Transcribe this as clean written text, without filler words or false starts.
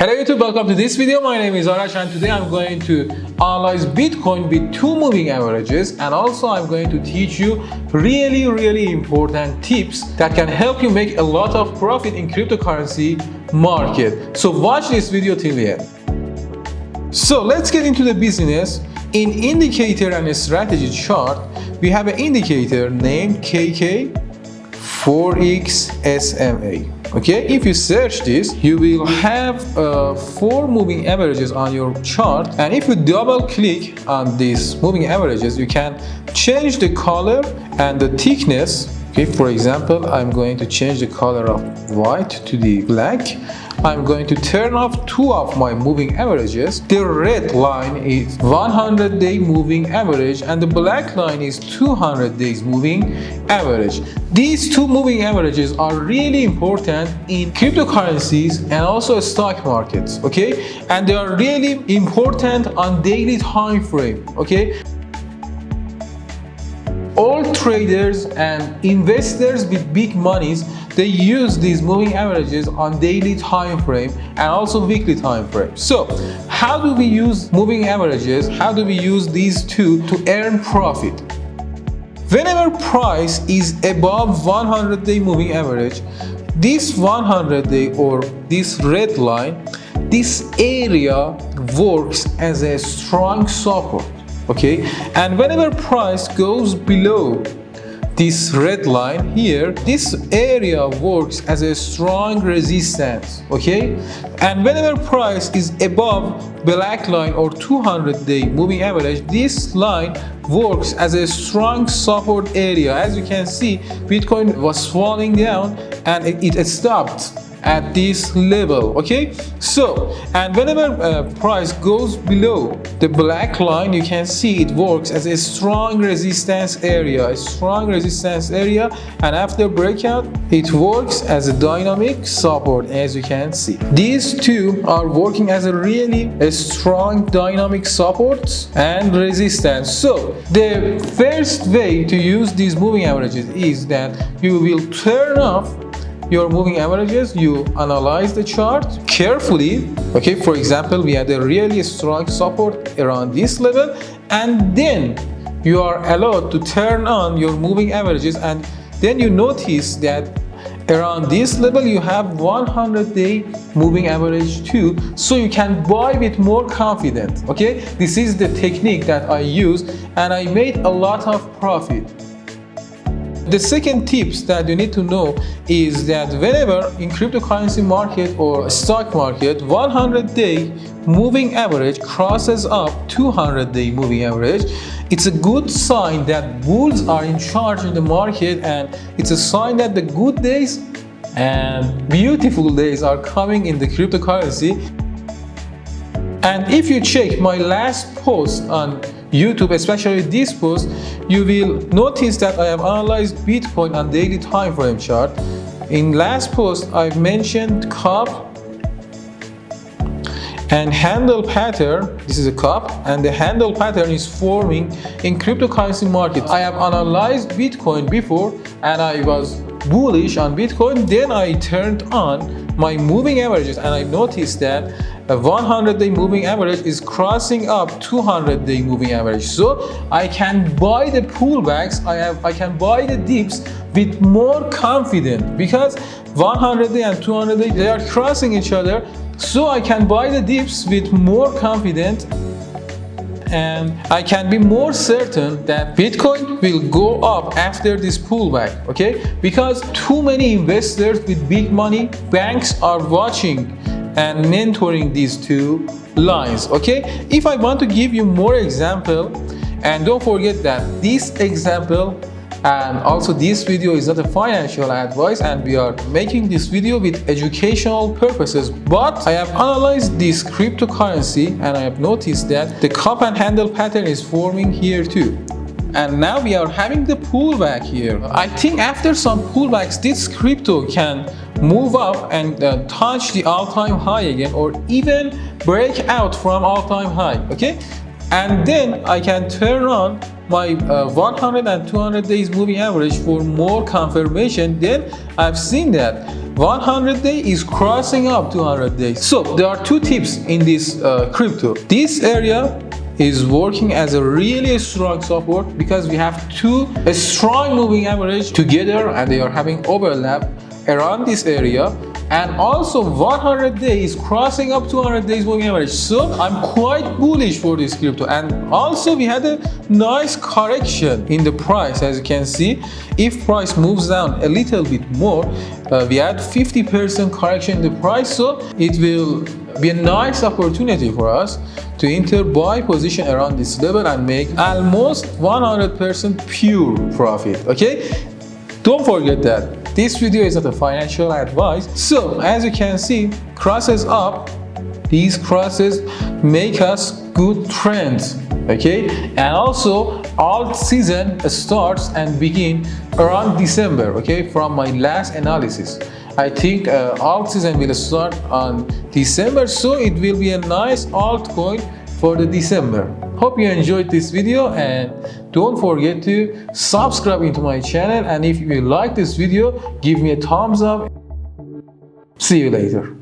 Hello YouTube, welcome to this video. My name is Arash and today I'm going to analyze Bitcoin with two moving averages, and also I'm going to teach you really important tips that can help you make a lot of profit in cryptocurrency market. So watch this video till the end. So let's get into the business. In indicator and strategy chart, we have an indicator named KK4XSMA. Okay, if you search this, you will have four moving averages on your chart, and if you double click on these moving averages, you can change the color and the thickness. Okay, for example, I'm going to change the color of white to the black. I'm going to turn off two of my moving averages. The red line is 100-day moving average and the black line is 200 days moving average. These two moving averages are really important in cryptocurrencies and also stock markets, okay? And they are really important on daily time frame, okay? All traders and investors with big monies, they use these moving averages on daily time frame and also weekly time frame. So how do we use moving averages? How do we use these two to earn profit? Whenever price is above 100-day moving average, this 100-day or this red line, this area works as a strong support. Okay, and whenever price goes below this red line here, this area works as a strong resistance. Okay, and whenever price is above black line or 200-day moving average, this line works as a strong support area. As you can see, Bitcoin was falling down and it stopped at this level. Okay, so and whenever price goes below the black line, you can see it works as a strong resistance area, and after breakout it works as a dynamic support. As you can see, these two are working as a strong dynamic supports and resistance. So the first way to use these moving averages is that you will turn off your moving averages. You analyze the chart carefully. Okay, for example, we had a really strong support around this level, and then you are allowed to turn on your moving averages, and then you notice that around this level you have 100-day moving average too, so you can buy with more confidence. Okay, this is the technique that I use and I made a lot of profit. The second tips that you need to know is that whenever in cryptocurrency market or stock market 100-day moving average crosses up 200-day moving average, it's a good sign that bulls are in charge in the market, and it's a sign that the good days and beautiful days are coming in the cryptocurrency. And if you check my last post on YouTube, especially this post, you will notice that I have analyzed Bitcoin on daily time frame chart. In last post, I mentioned cup and handle pattern. This is a cup, and the handle pattern is forming in cryptocurrency market. I have analyzed Bitcoin before, and I was bullish on Bitcoin. Then I turned on my moving averages, and I noticed that a 100-day moving average is crossing up 200-day moving average. So I can buy the pullbacks, I can buy the dips with more confidence, because 100-day and 200-day, they are crossing each other. So I can buy the dips with more confidence, and I can be more certain that Bitcoin will go up after this pullback. Okay, because too many investors with big money, banks are watching and mentoring these two lines. Okay, if I want to give you more example, and don't forget that this example and also this video is not a financial advice, and we are making this video with educational purposes, but I have analyzed this cryptocurrency and I have noticed that the cup and handle pattern is forming here too. And now we are having the pullback here. I think after some pullbacks, this crypto can move up and touch the all-time high again, or even break out from all-time high. Okay, and then I can turn on my 100 and 200 days moving average for more confirmation. Then I've seen that 100 day is crossing up 200 days. So there are two tips in this crypto. This area is working as a really strong support because we have two strong moving average together and they are having overlap around this area, and also 100 days crossing up 200 days moving average. So I'm quite bullish for this crypto. And also we had a nice correction in the price. As you can see, if price moves down a little bit more, we had 50% correction in the price, so it will be a nice opportunity for us to enter buy position around this level and make almost 100% pure profit. Okay, don't forget that this video is not a financial advice. So as you can see, crosses up, these crosses make us good trends. Okay, and also alt season starts and begin around December. Okay, from my last analysis, I think alt season will start on December, so it will be a nice altcoin for the December. Hope you enjoyed this video, and don't forget to subscribe into my channel, and if you like this video, give me a thumbs up. See you later.